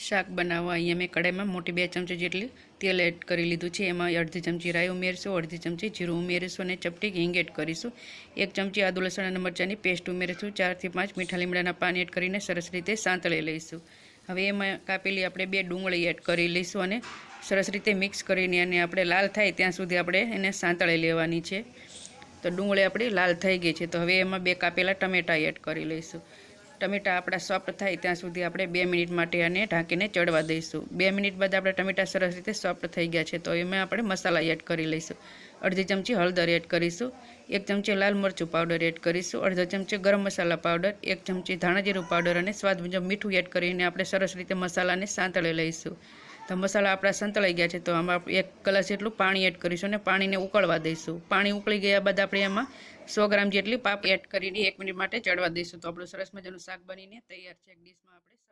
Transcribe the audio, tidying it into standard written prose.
શાક બનાવવા અહીંયા મેં કઢાઈમાં મોટી 2 ચમચી જેટલી તેલ એડ કરી લીધું છે। એમાં અડધી ચમચી રાઈ ઉમેરીશું, અડધી ચમચી જીરું ઉમેરીશું અને ચપટી હિંગ એડ કરીશું। 1 ચમચી આદુ લસણ અને મરચાંની પેસ્ટ ઉમેરીશું। 4 થી 5 મીઠા લીમડાના પાન એડ કરીને સરસ રીતે સાંતળી લઈશું। હવે એમાં કાપેલી આપણે 2 ડુંગળી એડ કરી લઈશું અને સરસ રીતે મિક્સ કરીને અને આપણે લાલ થાય ત્યાં સુધી આપણે એને સાંતળી લેવાની છે। તો ડુંગળી આપણી લાલ થઈ ગઈ છે। તો હવે એમાં 2 કાપેલા ટમેટા એડ કરી લઈશું। टमेटा अपना सॉफ्ट थाय त्यां सुधी आपणे 2 मिनिट माटे आने ढांकीने चढ़वा दईशुं। 2 मिनिट बाद आपणे टमेटा सरस रीते सॉफ्ट थई गया छे। तो एमां आपणे मसाला एड करी लईशुं। अर्धी चमची हळदर एड करीशुं, 1 चमची लाल मरचुं पाउडर एड करीशुं, अर्धा चमची गरम मसाला पाउडर, 1 चमची धाणा जीरुं पाउडर अने स्वाद मुजब मीठुं एड करीने आपणे सरस रीते मसालाने सांतળી लईशुं। तो मसाला आपणा संतळाई गया है। तो आमां 1 ग्लास जेटલું पाणी एड करीशुं અને पाणीने उकळवा दईशुं। पाणी उकળી ગયા બાદ આપણે એમાં 100 ग्राम જેટલી પાપ એડ કરીને 1 મિનિટ માટે ચડવા દઈશું। તો આપણું સરસ મજાનું શાક બનીને તૈયાર છે। એક ડીશમાં આપણે